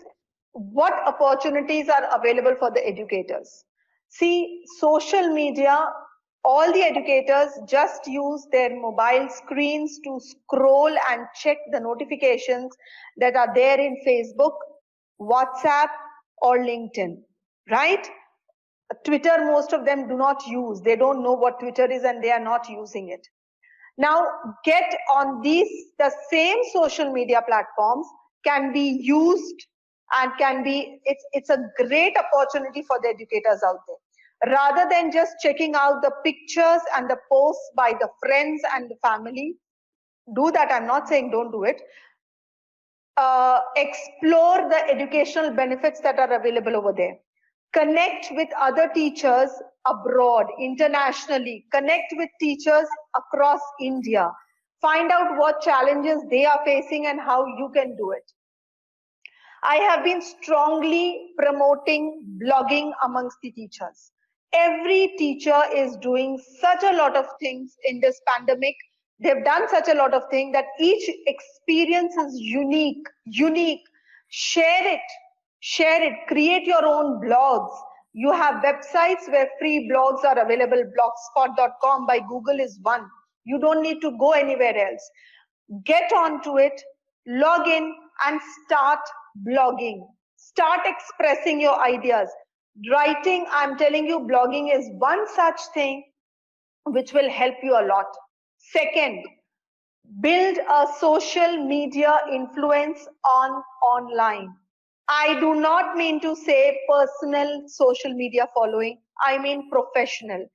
what opportunities are available for the educators? See, social media, all the educators just use their mobile screens to scroll and check the notifications that are there in Facebook, WhatsApp, or LinkedIn, right? Twitter, most of them do not use. They don't know what Twitter is and they are not using it. Now, get on the same social media platforms can be used and it's a great opportunity for the educators out there. Rather than just checking out the pictures and the posts by the friends and the family, do that. I'm not saying don't do it. Explore the educational benefits that are available over there. Connect with other teachers abroad, internationally. Connect with teachers across India. Find out what challenges they are facing and how you can do it. I have been strongly promoting blogging amongst the teachers. Every teacher is doing such a lot of things in this pandemic. They've done such a lot of things that each experience is unique. Share it, create your own blogs. You have websites where free blogs are available. Blogspot.com by Google is one. You don't need to go anywhere else. Get onto it, log in and start blogging. Start expressing your ideas. Writing, I'm telling you, blogging is one such thing which will help you a lot. Second, build a social media influence online. I do not mean to say personal social media following. I mean professional.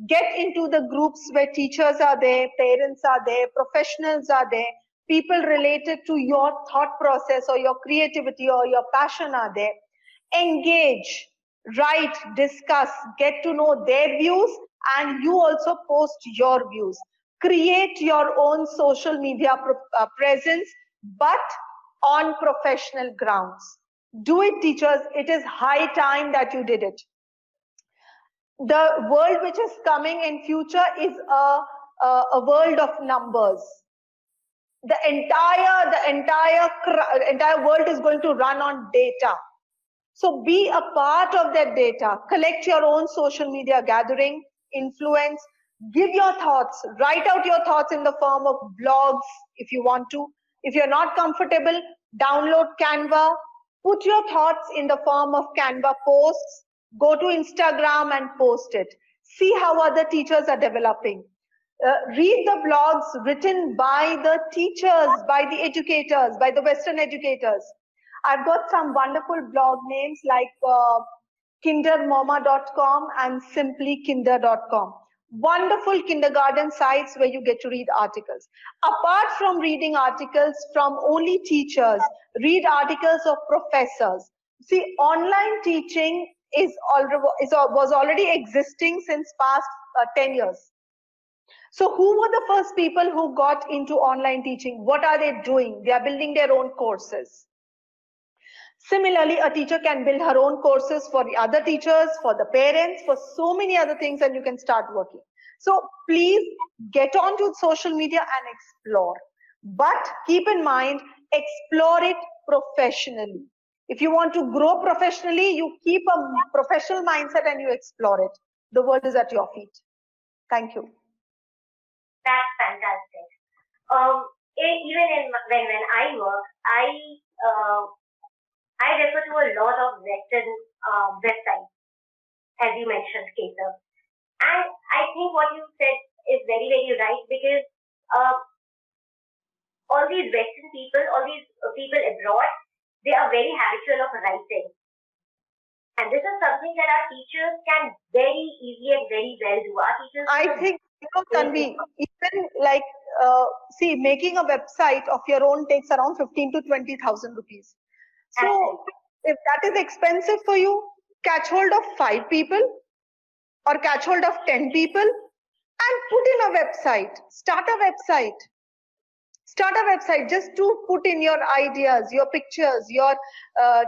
Get into the groups where teachers are there, parents are there, professionals are there, people related to your thought process or your creativity or your passion are there. Engage, write, discuss, get to know their views, and you also post your views. Create your own social media presence, but on professional grounds. Do it, teachers. It is high time that you did it. The world which is coming in future is a world of numbers. The entire world is going to run on data. So be a part of that data. Collect your own social media gathering, influence, give your thoughts, write out your thoughts in the form of blogs if you want to. If you're not comfortable, download Canva, put your thoughts in the form of Canva posts, go to Instagram and post it. See how other teachers are developing. Read the blogs written by the teachers, by the educators, by the Western educators. I've got some wonderful blog names like kindermama.com and simplykinder.com. Wonderful kindergarten sites where you get to read articles. Apart from reading articles from only teachers, read articles of professors. See, online teaching was already existing since past 10 years. So who were the first people who got into online teaching? What are they doing? They are building their own courses. Similarly, a teacher can build her own courses for the other teachers, for the parents, for so many other things, and you can start working. So please get onto social media and explore. But keep in mind, explore it professionally. If you want to grow professionally, you keep a professional mindset and you explore it. The world is at your feet. Thank you. That's fantastic. Even when I work, I refer to a lot of Western websites, as you mentioned, Keshav. And I think what you said is very, very right, because all these Western people, all these people abroad, they are very habitual of writing. And this is something that our teachers can very easily and very well do. Our teachers, I think, Tanvi, even like, see, making a website of your own takes around 15 to 20,000 rupees. So if that is expensive for you, catch hold of 5 people or catch hold of 10 people and put in a website. Start a website. Start a website just to put in your ideas, your pictures, your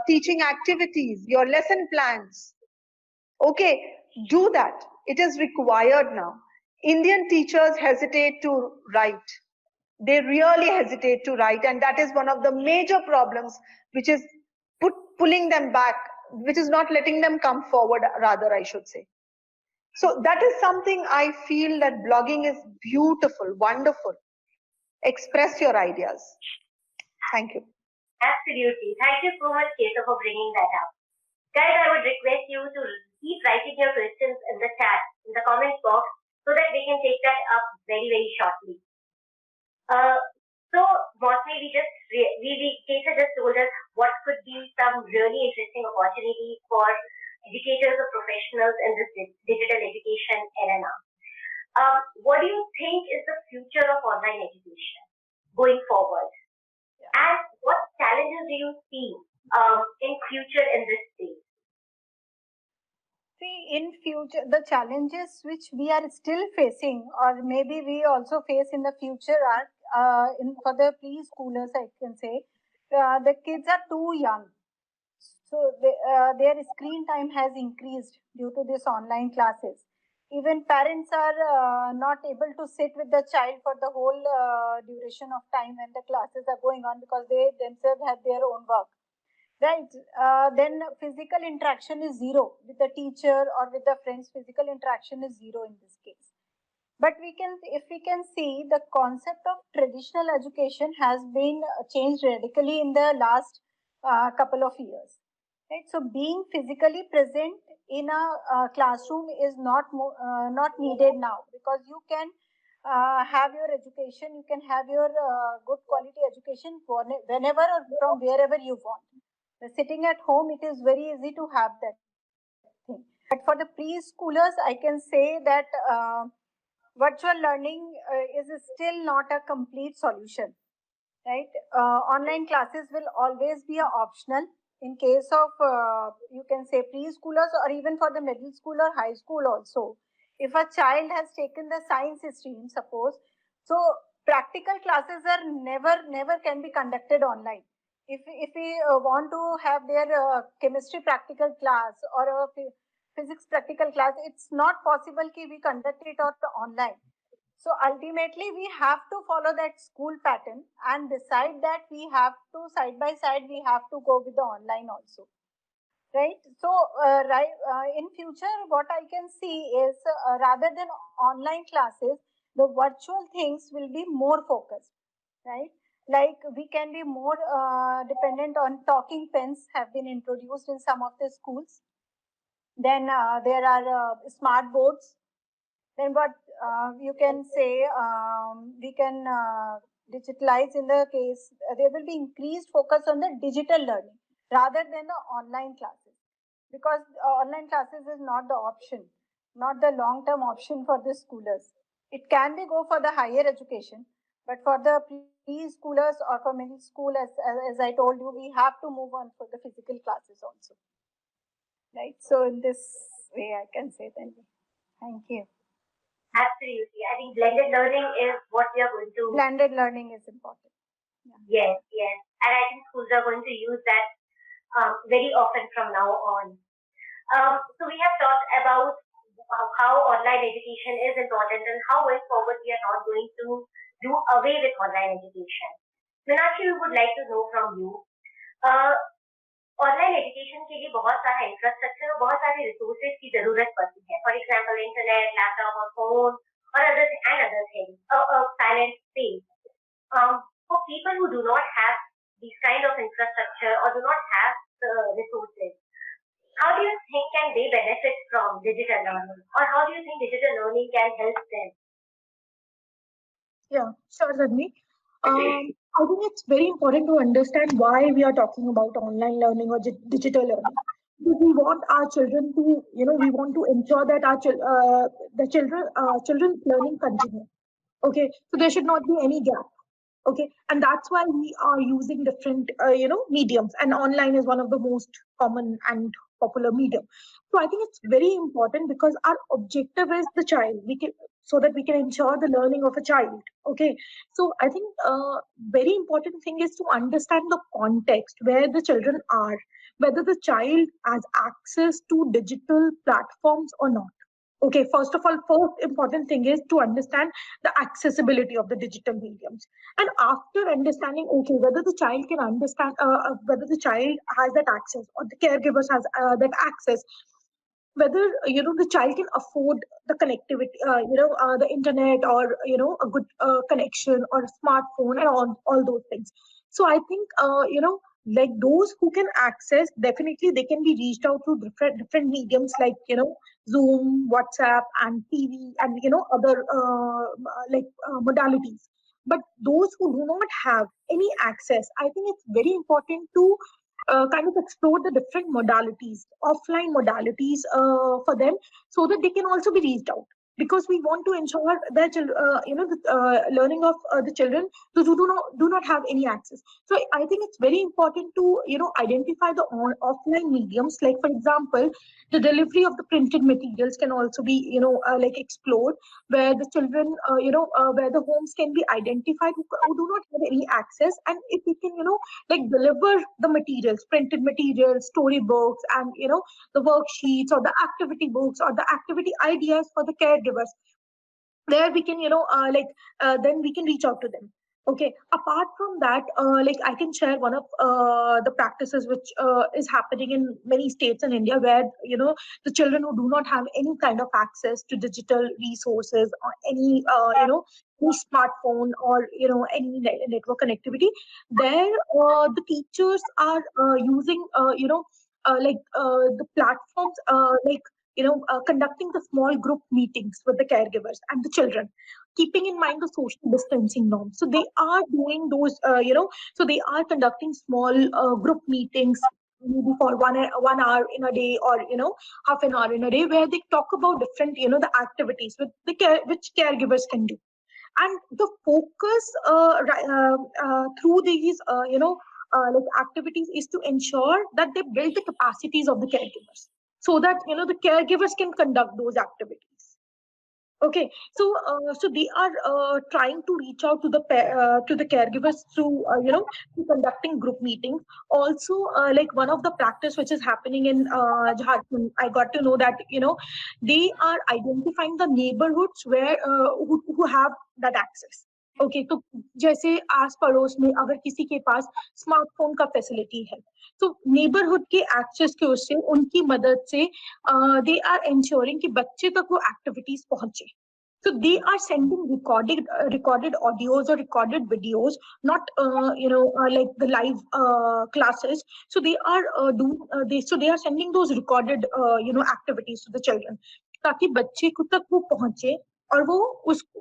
teaching activities, your lesson plans. Okay, do that. It is required now. Indian teachers hesitate to write. They really hesitate to write, and that is one of the major problems which is pulling them back, which is not letting them come forward, rather, I should say. So that is something I feel that blogging is beautiful, wonderful. Express your ideas. Thank you. Absolutely. Thank you so much, Keshav, for bringing that up. Guys, I would request you to keep writing your questions in the chat, in the comments box, so that we can take that up very, very shortly. So, Mosmi, Keshav just told us what could be some really interesting opportunities for educators or professionals in this digital education arena. What do you think is the future of online education going forward? And what challenges do you see in future in this space? See, in future, the challenges which we are still facing, or maybe we also face in the future, are for the preschoolers, I can say, the kids are too young. So their screen time has increased due to this online classes. Even parents are not able to sit with the child for the whole duration of time when the classes are going on, because they themselves have their own work. Right. Then physical interaction is zero with the teacher or with the friends. Physical interaction is zero in this case. But if we can see, the concept of traditional education has been changed radically in the last couple of years. Right. So being physically present in a classroom is not needed now, because you can have your education, you can have your good quality education whenever or from wherever you want. Sitting at home, it is very easy to have that thing. But for the preschoolers, I can say that virtual learning is still not a complete solution, right? Online classes will always be optional in case of, you can say, preschoolers, or even for the middle school or high school also. If a child has taken the science stream, suppose, so practical classes are never can be conducted online. If we want to have their chemistry practical class or a physics practical class, it's not possible that we conduct it online. So ultimately, we have to follow that school pattern and decide that we have to, side by side, we have to go with the online also. Right. So, in future, what I can see is rather than online classes, the virtual things will be more focused. Right. Like we can be more dependent on talking pens have been introduced in some of the schools. Then there are smart boards. Then what you can say, we can digitalize in the case, there will be increased focus on the digital learning rather than the online classes. because online classes is not the option, not the long-term option for the schoolers. It can be go for the higher education, but for the preschoolers or for middle school, as I told you, we have to move on for the physical classes also. Right. So in this way, I can say that. Thank you. Absolutely. I think blended learning is what we are going to. Blended learning is important. Yeah. Yes. And I think schools are going to use that very often from now on. So we have talked about how online education is important and how going forward we are not going to do away with online education. Meenakshi, we would like to know from you. Online education के लिए बहुत सारा infrastructure और बहुत सारे resources की जरूरत पड़ती है. फॉर एग्जांपल इंटरनेट, लैपटॉप और फोन और other things, silent space. For people who do not have these kind of infrastructure or do not have the resources, how do you think can they benefit from digital learning, or how do you think digital learning can help them? Yeah, sure, Radmi. I think it's very important to understand why we are talking about online learning or digital learning. Because we want our children to, we want to ensure that the children's learning continue. Okay, so there should not be any gap. Okay, and that's why we are using different, mediums, and online is one of the most common and popular medium. So I think it's very important because our objective is the child. So that we can ensure the learning of a child. Okay, so I think very important thing is to understand the context where the children are, whether the child has access to digital platforms or not. Okay, first of all, first important thing is to understand the accessibility of the digital mediums. And after understanding, okay, whether the child can understand, whether the child has that access or the caregivers has that access, whether the child can afford the connectivity, the internet, or a good connection or a smartphone and all those things. So I think like those who can access, definitely they can be reached out through different mediums like Zoom, WhatsApp, and TV, and other modalities. But those who do not have any access, I think it's very important to kind of explore the different modalities, offline modalities for them, so that they can also be reached out. Because we want to ensure that the learning of the children who do not have any access. So I think it's very important to identify the offline mediums. Like for example, the delivery of the printed materials can also be explored, where the children where the homes can be identified who do not have any access, and if we can deliver the materials, printed materials, storybooks, and the worksheets or the activity books or the activity ideas for the caregivers, there we can then we can reach out to them. Okay, apart from that, I can share one of the practices which is happening in many states in India, where the children who do not have any kind of access to digital resources or any any smartphone or any network connectivity, there the teachers are using the platforms conducting the small group meetings with the caregivers and the children, keeping in mind the social distancing norms. So they are doing those, so they are conducting small group meetings, maybe for 1 hour in a day, or half an hour in a day, where they talk about different the activities which caregivers can do. And the focus through these activities is to ensure that they build the capacities of the caregivers, so that the caregivers can conduct those activities. Okay, so so they are trying to reach out to the caregivers through through conducting group meetings. Also, like one of the practice which is happening in Jharkhand, I got to know that they are identifying the neighborhoods where who have that access. Okay तो जैसे आस पड़ोस में अगर किसी के पास smartphone का facility है, तो नेबरहुड के एक्सेस के उससे उनकी मदद से दे आर एंश्योरिंग कि बच्चे तक वो एक्टिविटीज पहुंचे. So they are sending recorded audios or recorded videos, not like the live classes. So they are they are sending those recorded activities to the children, ताकि बच्चे को तक वो पहुंचे और वो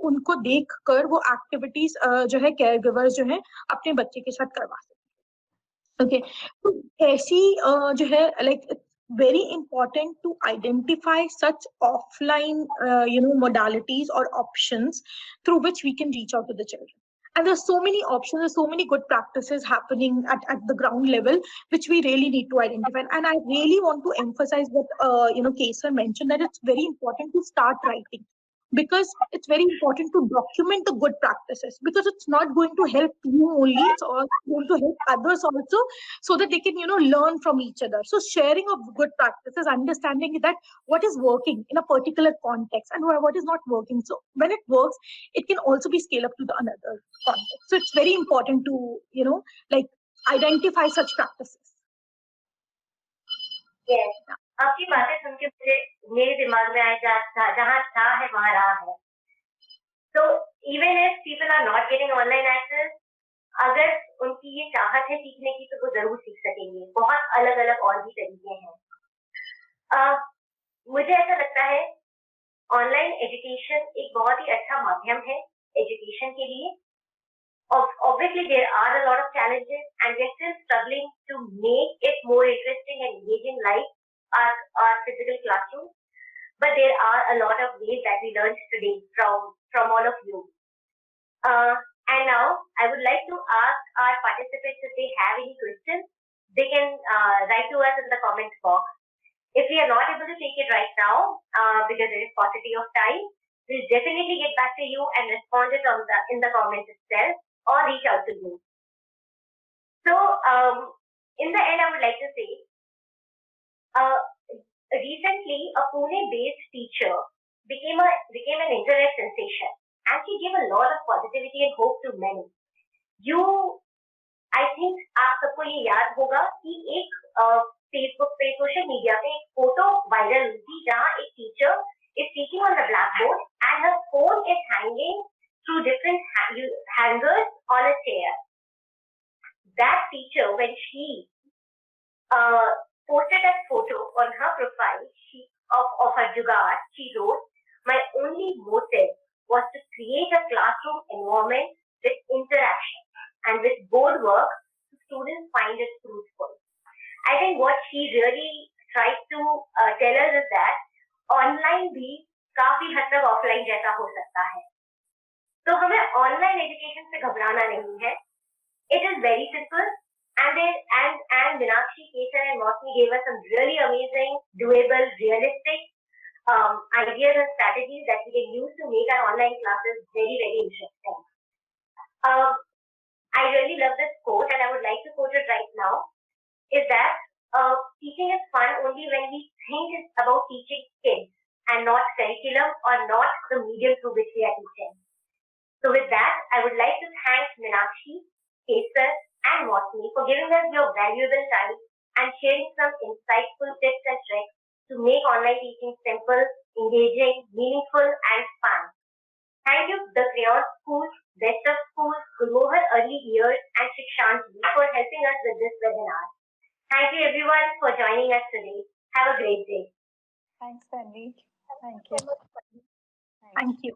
उनको देख कर वो एक्टिविटीज जो है केयर गिवर्स जो है अपने बच्चे के साथ करवा सकते. ओके, तो ऐसी जो है like very important to identify such offline, modalities or options through which we can reach out to the children. And there's so many options, there's so many good practices happening at the ground level, which we really need to identify. And I really want to emphasize what, Kesar mentioned, that it's very important to start writing, because it's very important to document the good practices, because it's not going to help you only, it's also going to help others also, so that they can learn from each other. So sharing of good practices, understanding that what is working in a particular context and what is not working, so when it works, it can also be scaled up to the another context. So it's very important to like identify such practices. Yes. आपकी बातें सुन के मेरे दिमाग में आया जहाँ था है वहाँ रहा है. So even if people are not getting online access, अगर उनकी ये चाहत है सीखने की तो वो जरूर सीख सकेंगे. बहुत अलग अलग और भी तरीके हैं. मुझे ऐसा लगता है ऑनलाइन एजुकेशन एक बहुत ही अच्छा माध्यम है एजुकेशन के लिए. Obviously there are a lot of challenges and we're still struggling to make it more interesting and engaging like our physical classroom. But there are a lot of ways that we learned today from all of you. And now I would like to ask our participants if they have any questions. They can write to us in the comments box. If we are not able to take it right now, because there is paucity of time, we'll definitely get back to you and respond it in the comments itself or reach out to you. So in the end, I would like to say, recently a Pune-based teacher became an internet sensation, and she gave a lot of positivity and hope to many. I think आप सबको ये याद होगा कि एक Facebook पे social media पे एक फोटो वायरल हुई थी जहाँ एक teacher is teaching on the blackboard and her phone is hanging through different hangers on a chair. That teacher, when she posted that photo on her profile of her jugaad, she wrote, "My only motive was to create a classroom environment with interaction and with board work so students find it fruitful." I think what she really tried to tell us is that online भी काफी हद तक offline जैसा हो सकता है. तो हमें ऑनलाइन एजुकेशन से घबराना नहीं है. It is very simple. And Meenakshi, Kesar and Mosmi gave us some really amazing, doable, realistic ideas and strategies that we can use to make our online classes very, very interesting. I really love this quote and I would like to quote it right now, is that teaching is fun only when we think it's about teaching kids and not curriculum or not the medium through which we are teaching. So with that, I would like to thank Meenakshi, Kesar and Mosmi for giving us your valuable time and sharing some insightful tips and tricks to make online teaching simple, engaging, meaningful and fun. Thank you the Crayons School, Best of Schools, Gurmohar Early Years and Shikshanji for helping us with this webinar. Thank you everyone for joining us today. Have a great day. Thanks, Tanvi. Thank you. Thank you.